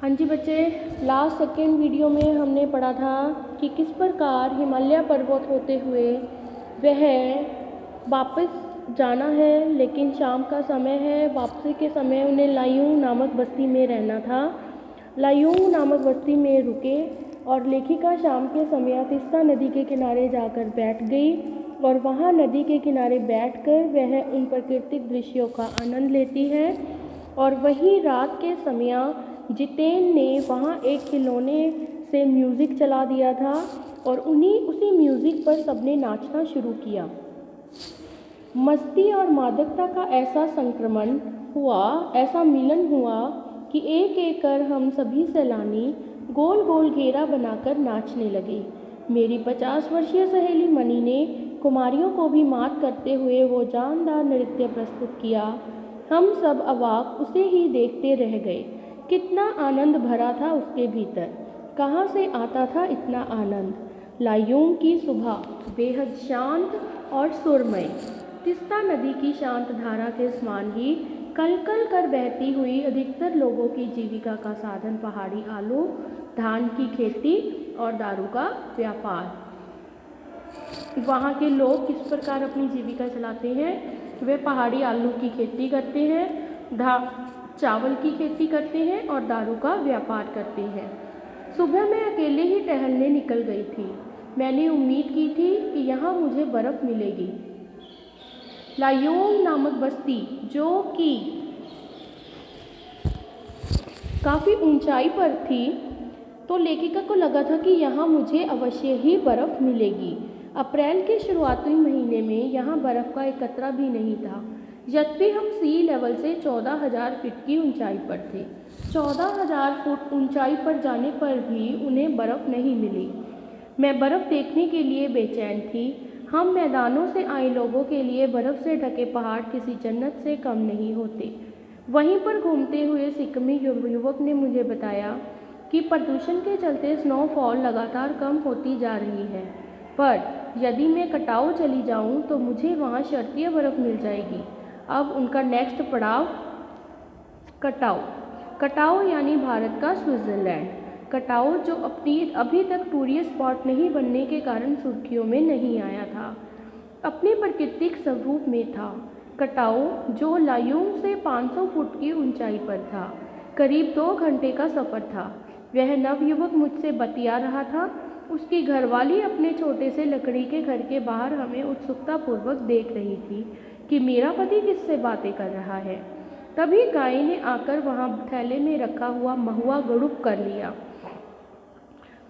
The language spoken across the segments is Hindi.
हाँ जी बच्चे, लास्ट सेकेंड वीडियो में हमने पढ़ा था कि किस प्रकार हिमालय पर्वत होते हुए वह वापस जाना है, लेकिन शाम का समय है। वापसी के समय उन्हें लायूं नामक बस्ती में रहना था। लायूं नामक बस्ती में रुके और लेखिका शाम के समय तीस्ता नदी के किनारे जाकर बैठ गई और वहाँ नदी के किनारे बैठकर वह उन प्राकृतिक दृश्यों का आनंद लेती है। और वहीं रात के समय जितेन ने वहाँ एक खिलौने से म्यूज़िक चला दिया था और उसी म्यूज़िक पर सबने नाचना शुरू किया। मस्ती और मादकता का ऐसा संक्रमण हुआ, ऐसा मिलन हुआ कि एक एक कर हम सभी सैलानी गोल गोल घेरा बनाकर नाचने लगे। मेरी 50 वर्षीय सहेली मनी ने कुमारियों को भी मात करते हुए वो जानदार नृत्य प्रस्तुत किया। हम सब अवाक उसे ही देखते रह गए। कितना आनंद भरा था उसके भीतर, कहाँ से आता था इतना आनंद। लायूं की सुबह बेहद शांत और सुरमय, तीस्ता नदी की शांत धारा के समान ही कलकल कर बहती हुई। अधिकतर लोगों की जीविका का साधन पहाड़ी आलू, धान की खेती और दारू का व्यापार। वहाँ के लोग किस प्रकार अपनी जीविका चलाते हैं? वे पहाड़ी आलू की खेती करते हैं, चावल की खेती करते हैं और दारू का व्यापार करते हैं। सुबह मैं अकेले ही टहलने निकल गई थी। मैंने उम्मीद की थी कि यहाँ मुझे बर्फ़ मिलेगी। लायोंग नामक बस्ती, जो कि काफ़ी ऊंचाई पर थी, तो लेखिका को लगा था कि यहाँ मुझे अवश्य ही बर्फ़ मिलेगी। अप्रैल के शुरुआती महीने में यहाँ बर्फ़ का एक कतरा भी नहीं था, यद्यपि हम सी लेवल से 14,000 फीट की ऊंचाई पर थे। 14,000 फुट ऊंचाई पर जाने पर भी उन्हें बर्फ़ नहीं मिली। मैं बर्फ़ देखने के लिए बेचैन थी। हम मैदानों से आए लोगों के लिए बर्फ़ से ढके पहाड़ किसी जन्नत से कम नहीं होते। वहीं पर घूमते हुए सिक्किमी युवक ने मुझे बताया कि प्रदूषण के चलते स्नोफॉल लगातार कम होती जा रही है, पर यदि मैं कटाऊ चली जाऊं तो मुझे वहां शर्तीय बर्फ़ मिल जाएगी। अब उनका नेक्स्ट पड़ाव कटाऊ यानी भारत का स्विट्ज़रलैंड। कटाऊ जो अभी तक टूरिस्ट स्पॉट नहीं बनने के कारण सुर्खियों में नहीं आया था, अपने प्राकृतिक स्वरूप में था। कटाऊ जो लायूंग से 500 फुट की ऊंचाई पर था, करीब 2 घंटे का सफ़र था। वह नवयुवक मुझसे बतिया रहा था। उसकी घरवाली अपने छोटे से लकड़ी के घर के बाहर हमें उत्सुकतापूर्वक देख रही थी कि मेरा पति किससे बातें कर रहा है। तभी गाय ने आकर वहाँ थैले में रखा हुआ महुआ गुड़ुप कर लिया।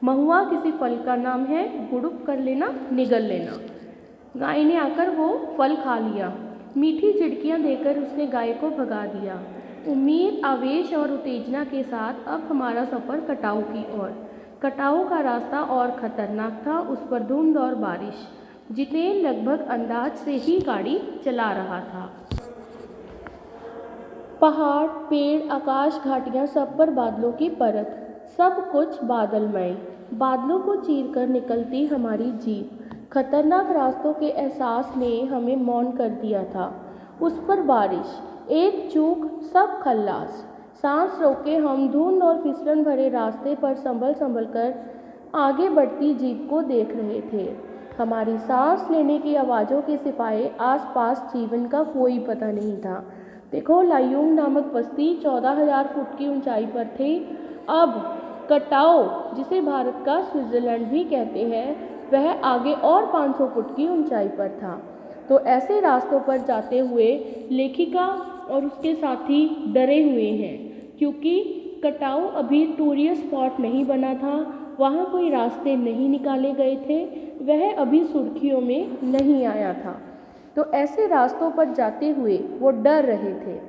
महुआ किसी फल का नाम है, गुड़ुप कर लेना, निगल लेना। गाय ने आकर वो फल खा लिया। मीठी झिड़कियाँ देकर उसने गाय को भगा दिया। उम्मीद, आवेश और उत्तेजना के साथ अब हमारा सफ़र कटाऊ की ओर। कटाऊ का रास्ता और ख़तरनाक था, उस पर धुंध और बारिश। जितेन लगभग अंदाज से ही गाड़ी चला रहा था। पहाड़, पेड़, आकाश, घाटियाँ, सब पर बादलों की परत, सब कुछ बादलमय। बादलों को चीरकर निकलती हमारी जीप। खतरनाक रास्तों के एहसास ने हमें मौन कर दिया था। उस पर बारिश, एक चूक, सब खल्लास। सांस रोके हम धुंध और फिसलन भरे रास्ते पर संभल कर आगे बढ़ती जीप को देख रहे थे। हमारी सांस लेने की आवाज़ों के सिवाय आसपास जीवन का कोई पता नहीं था। देखो, लायूंग नामक बस्ती 14,000 फुट की ऊंचाई पर थी। अब कटाऊ, जिसे भारत का स्विट्ज़रलैंड भी कहते हैं, वह आगे और 500 फुट की ऊंचाई पर था। तो ऐसे रास्तों पर जाते हुए लेखिका और उसके साथी डरे हुए हैं, क्योंकि कटाऊ अभी टूरिस्ट स्पॉट नहीं बना था, वहाँ कोई रास्ते नहीं निकाले गए थे, वह अभी सुर्खियों में नहीं आया था। तो ऐसे रास्तों पर जाते हुए वो डर रहे थे।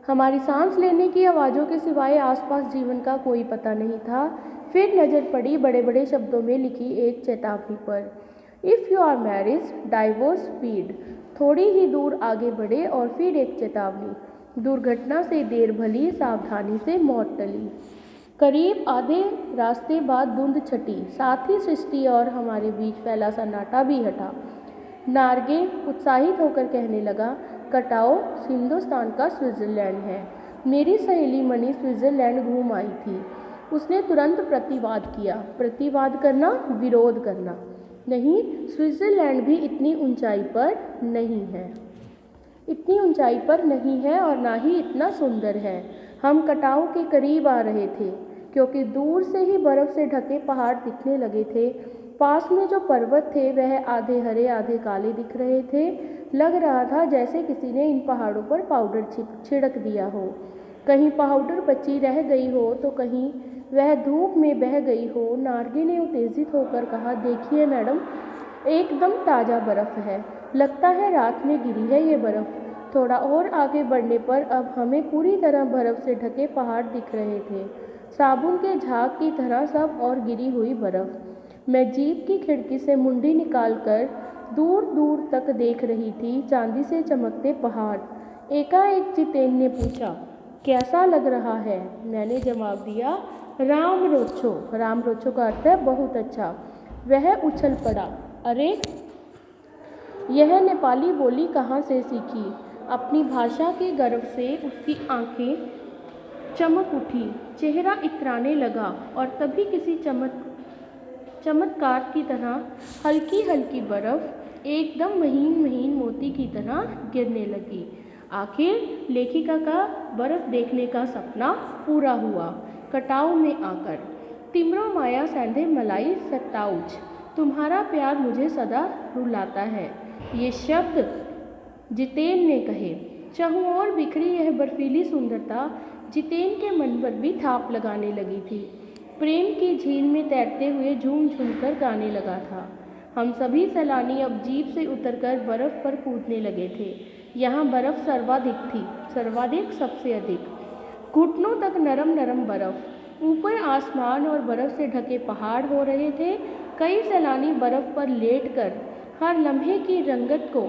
हमारी सांस लेने की आवाज़ों के सिवाय आसपास जीवन का कोई पता नहीं था। फिर नज़र पड़ी बड़े बड़े शब्दों में लिखी एक चेतावनी पर, if you are marriage, divorce speed. थोड़ी ही दूर आगे बढ़े और फिर एक चेतावनी, दुर्घटना से देर भली, सावधानी से मौत टली। करीब आधे रास्ते बाद धुंध छटी, साथ ही सृष्टि और हमारे बीच फैला सन्नाटा भी हटा। नार्गे उत्साहित होकर कहने लगा, कटाऊ हिंदुस्तान का स्विट्ज़रलैंड है। मेरी सहेली मनी स्विट्ज़रलैंड घूम आई थी। उसने तुरंत प्रतिवाद किया। प्रतिवाद करना, विरोध करना। नहीं, स्विट्ज़रलैंड भी इतनी ऊंचाई पर नहीं है। इतनी ऊंचाई पर नहीं है और ना ही इतना सुंदर है। हम कटाव के करीब आ रहे थे क्योंकि दूर से ही बर्फ़ से ढके पहाड़ दिखने लगे थे। पास में जो पर्वत थे वह आधे हरे आधे काले दिख रहे थे। लग रहा था जैसे किसी ने इन पहाड़ों पर पाउडर छिड़क दिया हो। कहीं पाउडर बची रह गई हो तो कहीं वह धूप में बह गई हो। नार्गी ने उत्तेजित होकर कहा, देखिए मैडम, एकदम ताज़ा बर्फ़ है। लगता है रात में गिरी है ये बर्फ़। थोड़ा और आगे बढ़ने पर अब हमें पूरी तरह बर्फ़ से ढके पहाड़ दिख रहे थे, साबुन के झाग की तरह सब और गिरी हुई बर्फ़। मैं जीप की खिड़की से मुंडी निकालकर दूर दूर तक देख रही थी चांदी से चमकते पहाड़। एकाएक जितेन ने पूछा, कैसा लग रहा है? मैंने जवाब दिया, राम रोचो। राम रोचो का अर्थ है बहुत अच्छा। वह उछल पड़ा, अरे यह नेपाली बोली कहाँ से सीखी? अपनी भाषा के गर्व से उसकी आंखें चमक उठी, चेहरा इतराने लगा और तभी किसी चमत्कार की तरह हल्की हल्की बर्फ़ एकदम महीन महीन मोती की तरह गिरने लगी। आखिर लेखिका का बर्फ़ देखने का सपना पूरा हुआ। कटाव में आकर तिमरो माया सैंधे मलाई सत्ताउच, तुम्हारा प्यार मुझे सदा रुलाता है, ये शब्द जितेन ने कहे। चारों ओर बिखरी यह बर्फीली सुंदरता जितेन के मन पर भी थाप लगाने लगी थी। प्रेम की झील में तैरते हुए झूम झूम कर गाने लगा था। हम सभी सैलानी अब जीप से उतरकर बर्फ़ पर कूदने लगे थे। यहाँ बर्फ़ सर्वाधिक थी, सर्वाधिक सबसे अधिक। घुटनों तक नरम नरम बर्फ़। ऊपर आसमान और बर्फ़ से ढके पहाड़ हो रहे थे। कई सैलानी बर्फ़ पर लेटकर हर लम्हे की रंगत को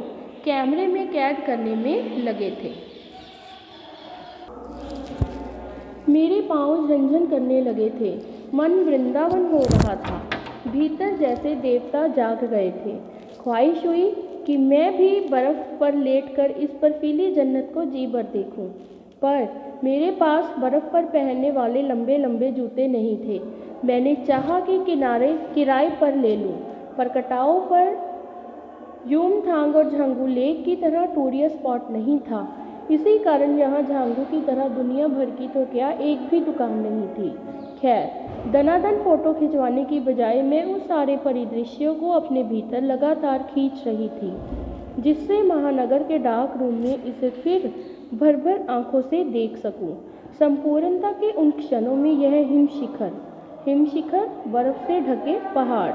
कैमरे में कैद करने में लगे थे। मेरे पाँव झनझन करने लगे थे। मन वृंदावन हो रहा था। भीतर जैसे देवता जाग गए थे। ख्वाहिश हुई कि मैं भी बर्फ़ पर लेटकर इस बर्फीली जन्नत को जी भर देखूं। पर मेरे पास बर्फ़ पर पहनने वाले लंबे लंबे जूते नहीं थे। मैंने चाहा कि किराए पर ले लूं, पर कटाव पर युमथांग और झांगू लेक की तरह टूरिस्ट स्पॉट नहीं था। इसी कारण यहाँ झांगू की तरह दुनिया भर की तो क्या एक भी दुकान नहीं थी। खैर, दनादन फोटो खिंचवाने की बजाय मैं उस सारे परिदृश्यों को अपने भीतर लगातार खींच रही थी, जिससे महानगर के डार्क रूम में इसे फिर भर भर आंखों से देख सकूं। संपूर्णता के उन क्षणों में यह हिमशिखर, बर्फ से ढके पहाड़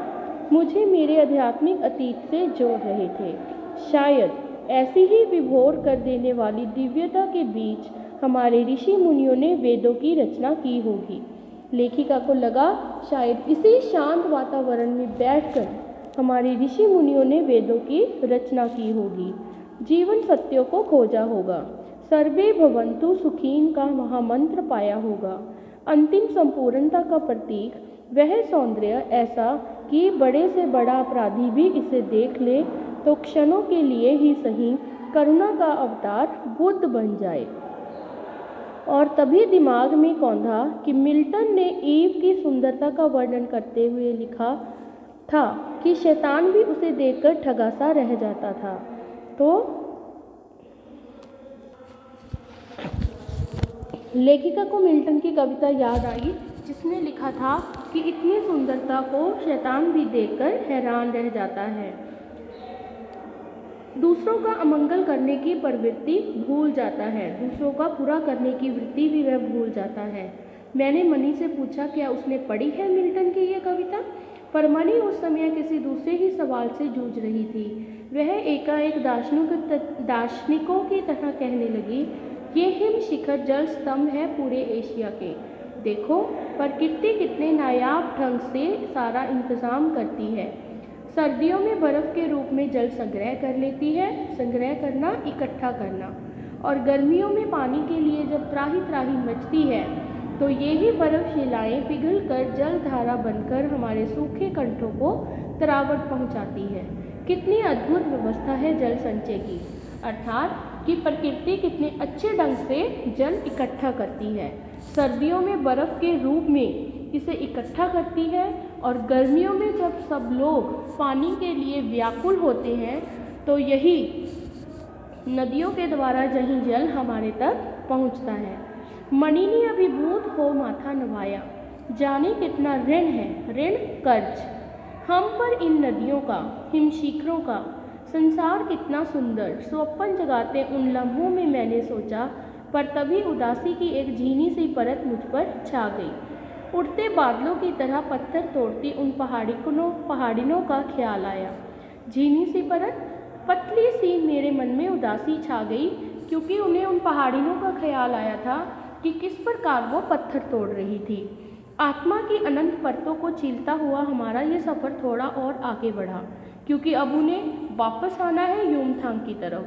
मुझे मेरे आध्यात्मिक अतीत से जोड़ रहे थे। शायद ऐसी ही विभोर कर देने वाली दिव्यता के बीच हमारे ऋषि मुनियों ने वेदों की रचना की होगी। लेखिका को लगा शायद इसी शांत वातावरण में बैठकर हमारे ऋषि मुनियों ने वेदों की रचना की होगी, जीवन सत्यों को खोजा होगा, सर्वे भवन्तु सुखीन का महामंत्र पाया होगा। अंतिम संपूर्णता का प्रतीक वह सौंदर्य ऐसा कि बड़े से बड़ा अपराधी भी इसे देख ले तो क्षणों के लिए ही सही करुणा का अवतार बुद्ध बन जाए। और तभी दिमाग में कौंधा कि मिल्टन ने ईव की सुंदरता का वर्णन करते हुए लिखा था कि शैतान भी उसे देखकर ठगा सा रह जाता था। तो लेखिका को मिल्टन की कविता याद आई जिसने लिखा था कि इतनी सुंदरता को शैतान भी देखकर हैरान रह जाता है। दूसरों का अमंगल करने की प्रवृत्ति भूल जाता है, दूसरों का बुरा करने की वृत्ति भी वह भूल जाता है। मैंने मनी से पूछा क्या उसने पढ़ी है मिल्टन की यह कविता, पर मनी उस समय किसी दूसरे ही सवाल से जूझ रही थी। वह एकाएक दार्शनिकों की तरह कहने लगी, ये हिम शिखर जल स्तंभ है पूरे एशिया के। देखो प्रकृति कितने नायाब ढंग से सारा इंतजाम करती है। सर्दियों में बर्फ़ के रूप में जल संग्रह कर लेती है, संग्रह करना, इकट्ठा करना, और गर्मियों में पानी के लिए जब त्राही त्राही मचती है तो यही बर्फ़ शिलाएँ पिघलकर जल धारा बनकर हमारे सूखे कंठों को तरावट पहुंचाती है। कितनी अद्भुत व्यवस्था है जल संचय की, अर्थात कि प्रकृति कितने अच्छे ढंग से जल इकट्ठा करती है। सर्दियों में बर्फ़ के रूप में इसे इकट्ठा करती है और गर्मियों में जब सब लोग पानी के लिए व्याकुल होते हैं तो यही नदियों के द्वारा यही जल हमारे तक पहुंचता है। मणि ने अभिभूत हो माथा नवाया, जाने कितना ऋण है, ऋण कर्ज हम पर इन नदियों का, हिमशिखरों का। संसार कितना सुंदर, स्वप्न जगाते उन लम्हों में मैंने सोचा, पर तभी उदासी की एक झीनी सी परत मुझ पर छा गई। उड़ते बादलों की तरह पत्थर तोड़ती उन पहाड़ियों का ख्याल आया। झीनी सी परत, पतली सी, मेरे मन में उदासी छा गई, क्योंकि उन्हें उन पहाड़ियों का ख्याल आया था कि किस प्रकार वो पत्थर तोड़ रही थी। आत्मा की अनंत परतों को चीरता हुआ हमारा ये सफ़र थोड़ा और आगे बढ़ा, क्योंकि अब उन्हें वापस आना है युमथांग की तरफ।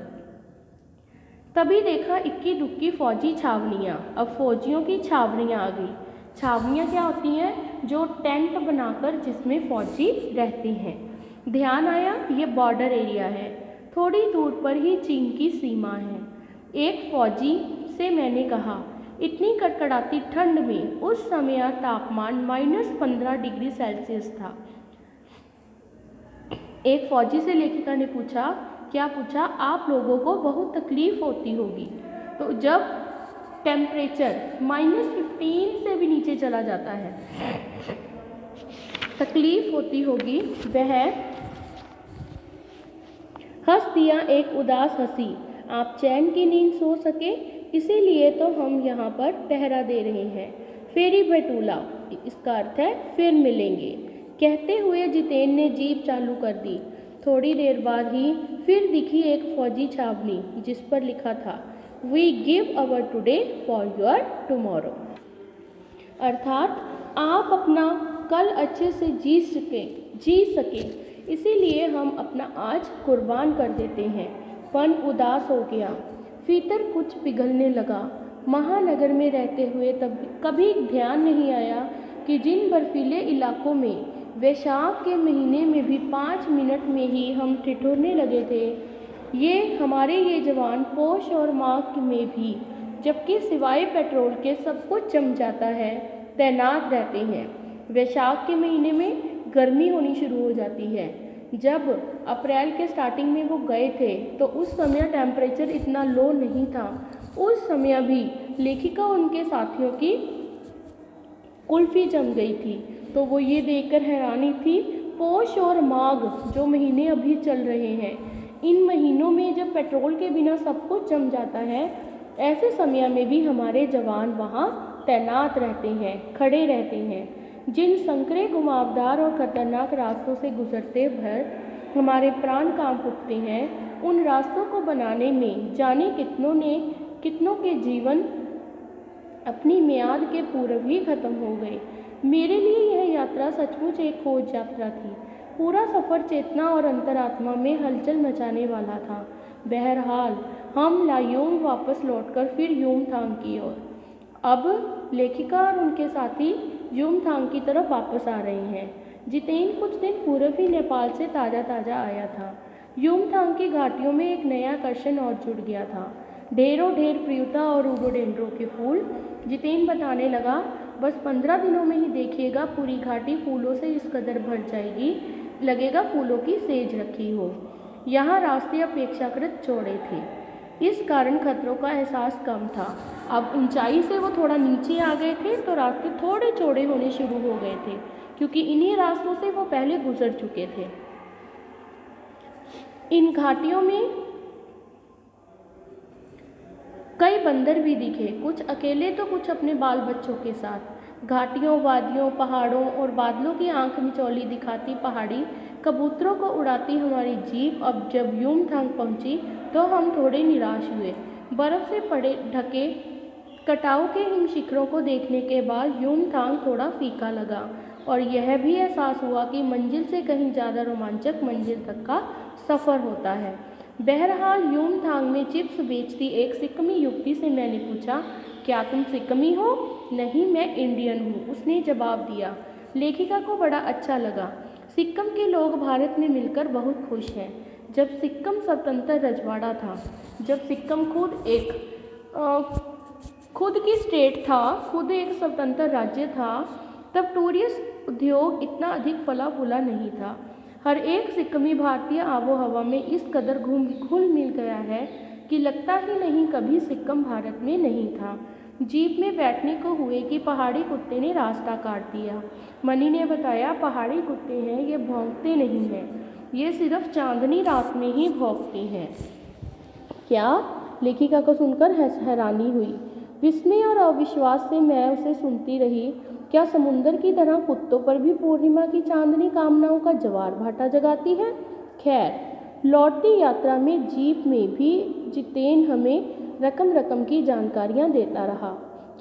तभी देखा इक्की दुक्की फौजी छावनियाँ, अब फौजियों की छावनियाँ आ गई। छावनियाँ क्या होती हैं? जो टेंट बनाकर जिसमें फौजी रहते हैं। ध्यान आया ये बॉर्डर एरिया है, थोड़ी दूर पर ही चीन की सीमा है। एक फौजी से मैंने कहा, इतनी कड़कड़ाती ठंड में उस समय तापमान -15 डिग्री सेल्सियस था। एक फौजी से लेखिका ने पूछा, क्या पूछा? आप लोगों को बहुत तकलीफ़ होती होगी। तो जब टेम्परेचर -15 से भी नीचे चला जाता है, तकलीफ़ होती होगी। वह हंस दिया एक उदास हंसी, आप चैन की नींद सो सके, इसीलिए तो हम यहाँ पर पहरा दे रहे हैं। फेरी बटूला, इसका अर्थ है फिर मिलेंगे। कहते हुए जितेन ने जीप चालू कर दी। थोड़ी देर बाद ही फिर दिखी एक फौजी छावनी जिस पर लिखा था, we give our today for your tomorrow, अर्थात आप अपना कल अच्छे से जी सके, इसीलिए हम अपना आज कुर्बान कर देते हैं। पन उदास हो गया, भीतर कुछ पिघलने लगा। महानगर में रहते हुए तब कभी ध्यान नहीं आया कि जिन बर्फीले इलाकों में वैशाख के महीने में भी 5 मिनट में ही हम ठिठुरने लगे थे, ये हमारे ये जवान पोष और माघ में भी, जबकि सिवाय पेट्रोल के सब कुछ जम जाता है, तैनात रहते हैं। वैशाख के महीने में गर्मी होनी शुरू हो जाती है। जब अप्रैल के स्टार्टिंग में वो गए थे तो उस समय टेम्परेचर इतना लो नहीं था। उस समय भी लेखिका उनके साथियों की कुल्फ़ी जम गई थी, तो वो ये देखकर हैरानी थी, पोष और माघ जो महीने अभी चल रहे हैं, इन महीनों में जब पेट्रोल के बिना सब कुछ जम जाता है, ऐसे समय में भी हमारे जवान वहाँ तैनात रहते हैं, खड़े रहते हैं। जिन संकरे, घुमावदार और ख़तरनाक रास्तों से गुजरते भर हमारे प्राण कांप उठते हैं, उन रास्तों को बनाने में जाने कितनों के जीवन अपनी मियाद के पूर्व ही खत्म हो गए। मेरे लिए यह यात्रा सचमुच एक खोज यात्रा थी। पूरा सफ़र चेतना और अंतरात्मा में हलचल मचाने वाला था। बहरहाल हम लायोंग वापस लौटकर फिर युमथांग की ओर। अब लेखिका और उनके साथी युमथांग की तरफ वापस आ रहे हैं। जितेन कुछ दिन पूर्व ही नेपाल से ताज़ा आया था। युमथांग की घाटियों में एक नया आकर्षण और जुड़ गया था, ढेरों ढेर प्रियुता और रोडोडेंड्रो के फूल। जितेन बताने लगा, बस 15 दिनों में ही देखिएगा पूरी घाटी फूलों से इस कदर भर जाएगी, लगेगा फूलों की सेज रखी हो। यहाँ रास्ते अपेक्षाकृत चौड़े थे, इस कारण खतरों का एहसास कम था। अब ऊंचाई से वो थोड़ा नीचे आ गए थे तो रास्ते थोड़े चौड़े होने शुरू हो गए थे, क्योंकि इन्हीं रास्तों से वो पहले गुजर चुके थे। इन घाटियों में कई बंदर भी दिखे, कुछ अकेले तो कुछ अपने बाल बच्चों के साथ। घाटियों, वादियों, पहाड़ों और बादलों की आंख मिचौली दिखाती पहाड़ी कबूतरों को उड़ाती हमारी जीप अब जब युमथांग पहुंची तो हम थोड़े निराश हुए। बर्फ़ से ढके कटाव के हिम शिखरों को देखने के बाद युमथांग थोड़ा फीका लगा और यह भी एहसास हुआ कि मंजिल से कहीं ज़्यादा रोमांचक मंजिल तक का सफ़र होता है। बहरहाल युमथांग में चिप्स बेचती एक सिक्किमी युवती से मैंने पूछा, क्या तुम सिक्किमी हो? नहीं, मैं इंडियन हूँ, उसने जवाब दिया। लेखिका को बड़ा अच्छा लगा। सिक्किम के लोग भारत में मिलकर बहुत खुश हैं। जब सिक्किम स्वतंत्र रजवाड़ा था, जब सिक्किम खुद की स्टेट था, खुद एक स्वतंत्र राज्य था, तब टूरिस्ट उद्योग इतना अधिक फला फूला नहीं था। हर एक सिक्किमी भारतीय आबो हवा में इस कदर घुल मिल गया है कि लगता ही नहीं कभी सिक्किम भारत में नहीं था। जीप में बैठने को हुए कि पहाड़ी कुत्ते ने रास्ता काट दिया। मनी ने बताया, पहाड़ी कुत्ते हैं, ये भौंकते नहीं हैं, ये सिर्फ चांदनी रात में ही भौंकते हैं। क्या? लेखिका को सुनकर हैरानी हुई। विस्मय और अविश्वास से मैं उसे सुनती रही। क्या समुंदर की तरह कुत्तों पर भी पूर्णिमा की चांदनी कामनाओं का ज्वार भाटा जगाती है? खैर, लौटती यात्रा में जीप में भी जितेन हमें रकम की जानकारियां देता रहा।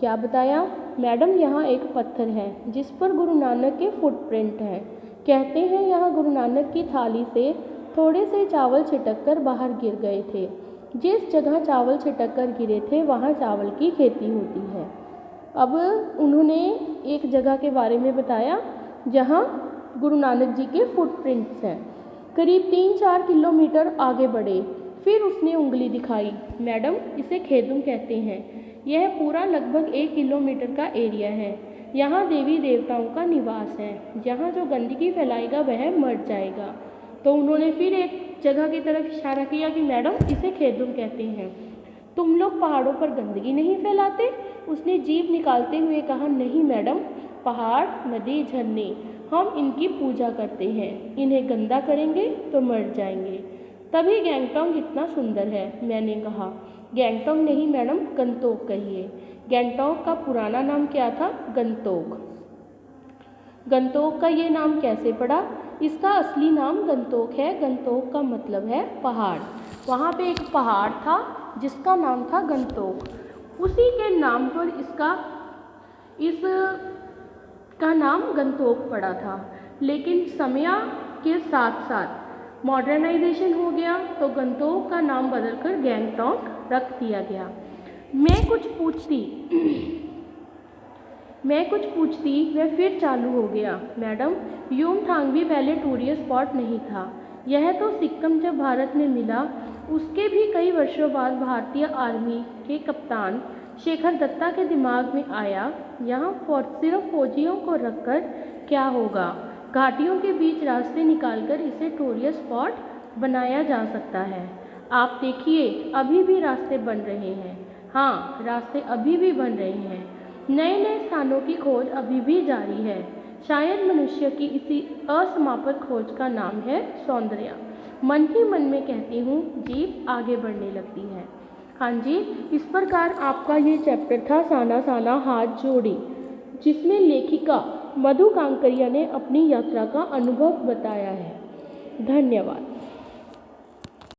क्या बताया? मैडम, यहाँ एक पत्थर है जिस पर गुरु नानक के फुटप्रिंट हैं। कहते हैं यहाँ गुरु नानक की थाली से थोड़े से चावल छिटक कर बाहर गिर गए थे। जिस जगह चावल छिटक कर गिरे थे वहाँ चावल की खेती होती है। अब उन्होंने एक जगह के बारे में बताया जहाँ गुरु नानक जी के फुटप्रिंट्स हैं। करीब 3-4 किलोमीटर आगे बढ़े, फिर उसने उंगली दिखाई। मैडम, इसे खेदुम कहते हैं। यह पूरा लगभग 1 किलोमीटर का एरिया है। यहाँ देवी देवताओं का निवास है। यहाँ जो गंदगी फैलाएगा वह मर जाएगा। तो उन्होंने फिर एक जगह की तरफ इशारा किया कि मैडम, इसे खेदुम कहते हैं। तुम लोग पहाड़ों पर गंदगी नहीं फैलाते? उसने जीभ निकालते हुए कहा, नहीं मैडम, पहाड़, नदी, झरने, हम इनकी पूजा करते हैं। इन्हें गंदा करेंगे तो मर जाएंगे, तभी गैंगटॉक इतना सुंदर है। मैंने कहा, गैंगटॉक नहीं मैडम, गंतोक कहिए। गैंगटॉक का पुराना नाम क्या था? गंतोक। गंतोक का ये नाम कैसे पड़ा? इसका असली नाम गंतोक है। गंतोक का मतलब है पहाड़। वहाँ पे एक पहाड़ था जिसका नाम था गंतोक। उसी के नाम पर इसका नाम गंतोक पड़ा था। लेकिन समय के साथ साथ मॉडर्नाइजेशन हो गया तो गंतोक का नाम बदलकर गैंगटॉक रख दिया गया। मैं कुछ पूछती वह फिर चालू हो गया, मैडम, युमथांग भी पहले टूरिस्ट स्पॉट नहीं था। यह तो सिक्किम जब भारत में मिला उसके भी कई वर्षों बाद भारतीय आर्मी के कप्तान शेखर दत्ता के दिमाग में आया, यहाँ सिर्फ फौजियों को रखकर क्या होगा, घाटियों के बीच रास्ते निकालकर इसे टूरिस्ट स्पॉट बनाया जा सकता है। आप देखिए, अभी भी रास्ते बन रहे हैं। हाँ, रास्ते अभी भी बन रहे हैं। नए नए स्थानों की खोज अभी भी जारी है। शायद मनुष्य की इसी असमाप्त खोज का नाम है सौंदर्य। मन ही मन में कहती हूँ, जीप आगे बढ़ने लगती है। हाँ जी, इस प्रकार आपका ये चैप्टर था साना साना हाथ जोड़ी, जिसमें लेखिका मधु कांकरिया ने अपनी यात्रा का अनुभव बताया है। धन्यवाद।